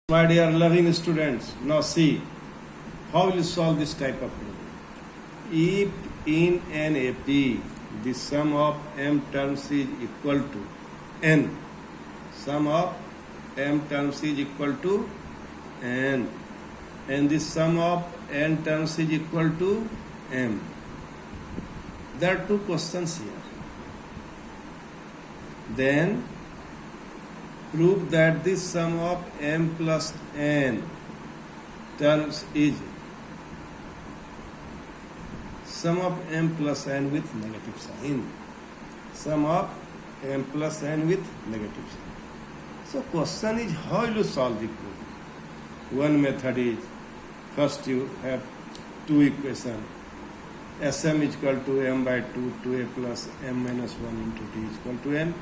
My dear loving students, now see how will you solve this type of problem. If in an AP the sum of m terms is equal to n, sum of m terms is equal to n, and the sum of n terms is equal to m. There are two questions here. Then prove that the sum of m plus n terms is sum of m plus n with negative sign. Sum of m plus n with negative sign. So question is how you solve the problem. One method is first you have two equations. Sm is equal to m by 2 2a plus m minus 1 into d is equal to n,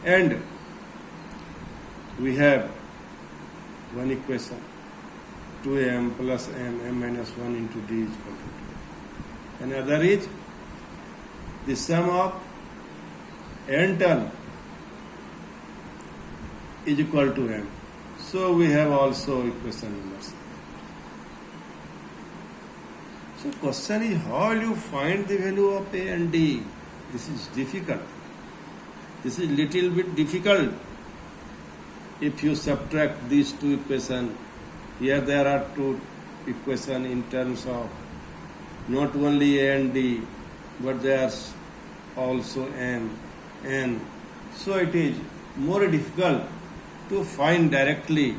and we have one equation 2m plus m minus 1 into d is equal to 2. Another is the sum of n term is equal to m. So we have also equation number 6. So question is how will you find the value of a and d? This is difficult. This is little bit difficult. If you subtract these two equations, here there are two equations in terms of not only a and d, but there are also m, n. So it is more difficult to find directly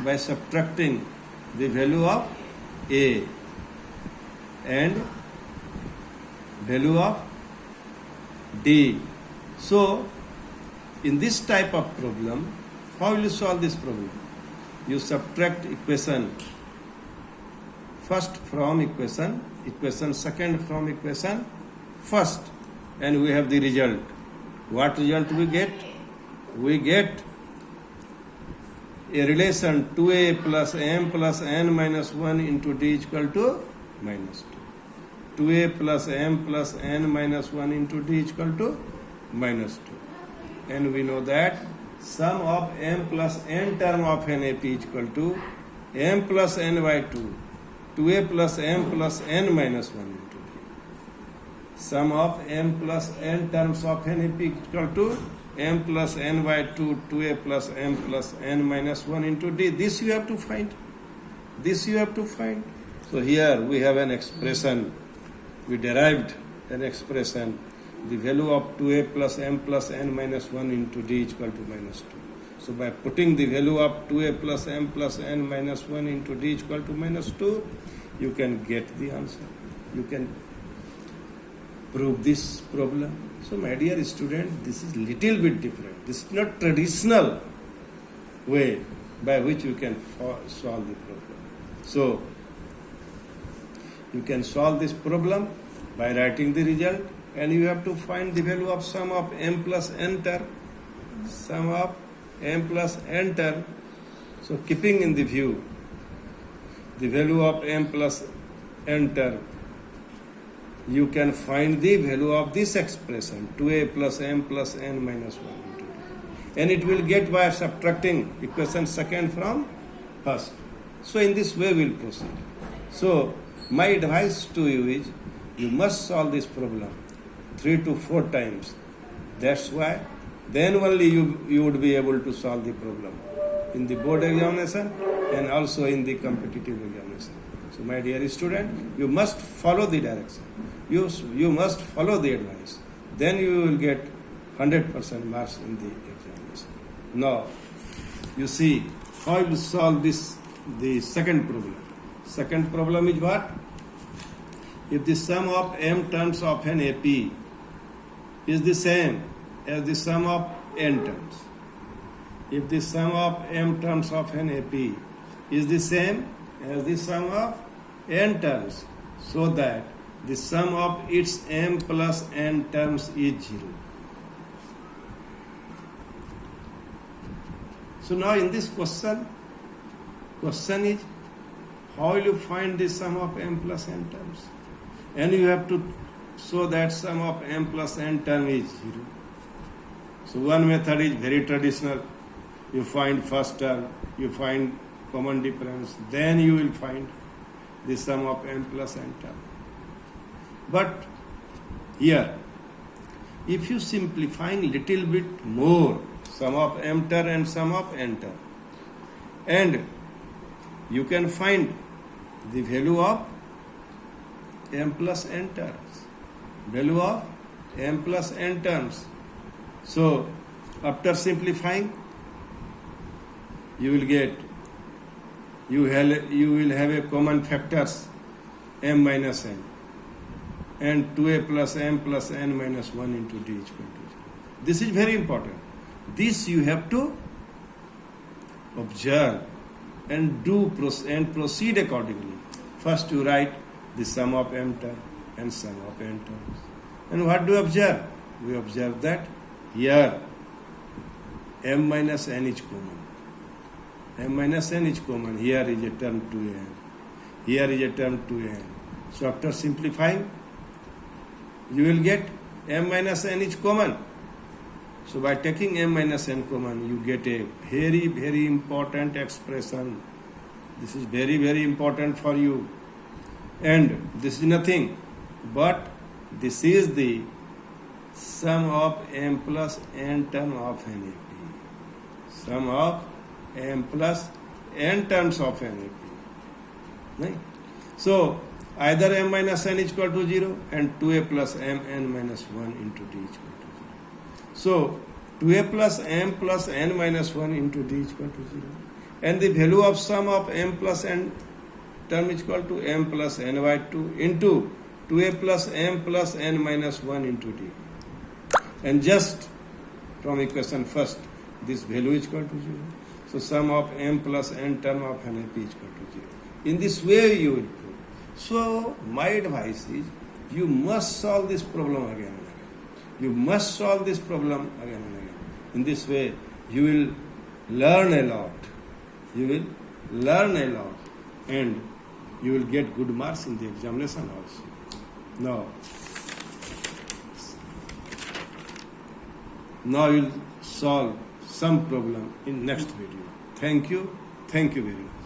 by subtracting the value of a and value of d. So in this type of problem, how will you solve this problem? You subtract equation first from equation second from equation first, and we have the result. What result we get? We get a relation 2a plus m plus n minus 1 into d is equal to minus 2. 2a plus m plus n minus 1 into d is equal to minus 2. And we know that sum of m plus n term of an AP is equal to m plus n by 2, 2a plus m plus n minus 1 into d. Sum of m plus n terms of an AP is equal to m plus n by 2, 2a plus m plus n minus 1 into d. This you have to find. This you have to find. So here we have an expression. We derived an expression. The value of 2a plus m plus n minus 1 into d is equal to minus 2. So by putting the value of 2a plus m plus n minus 1 into d is equal to minus 2, you can get the answer. You can prove this problem. So my dear student, this is little bit different. This is not traditional way by which you can solve the problem. So you can solve this problem by writing the result, and you have to find the value of sum of m plus n term. Sum of m plus n term. So keeping in the view the value of m plus n term, you can find the value of this expression 2a plus m plus n minus 1 into d. And it will get by subtracting equation second from first. So in this way we will proceed. So my advice to you is you must solve this problem 3 to 4 times. That's why then only you would be able to solve the problem in the board examination and also in the competitive examination. So my dear student, you must follow the direction. You must follow the advice. Then you will get 100% marks in the examination. Now, you see how you solve this. The second problem. Second problem is what? If the sum of m terms of an AP is the same as the sum of n terms. If the sum of m terms of an AP is the same as the sum of n terms, so that the sum of its m plus n terms is 0. So now in this question is how will you find the sum of m plus n terms? And you have to show that sum of m plus n term is 0. So one method is very traditional. You find first term, you find common difference, then you will find the sum of m plus n term. But here, if you simplifying little bit more, sum of m term and sum of n term, and you can find the value of m plus n terms, value of m plus n terms. So after simplifying, you will get, you will have a common factors m minus n and 2a plus m plus n minus 1 into d equal to 0. This is very important. This you have to observe and proceed accordingly. First you write the sum of m term and sum of n terms. And what do we observe? We observe that here m minus n is common. M minus n is common. Here is a term 2n. Here is a term 2n. So after simplifying, you will get m minus n is common. So by taking m minus n common, you get a very, very important expression. This is very, very important for you. And this is nothing but this is the sum of m plus n term of NAP. Sum of m plus n terms of NAP. Right? So either m minus n is equal to 0 and 2a plus m n minus 1 into d is equal to 0. So 2a plus m plus n minus 1 into d is equal to 0. And the value of sum of m plus n term is equal to m plus n by 2 into 2a plus m plus n minus 1 into d. And just from equation first, this value is equal to 0. So sum of m plus n term of NAP is equal to 0. In this way you will prove. So my advice is, you must solve this problem again and again. You must solve this problem again and again. In this way, you will learn a lot. You will learn a lot. And you will get good marks in the examination also. Now you will solve some problem in next video. Thank you very much.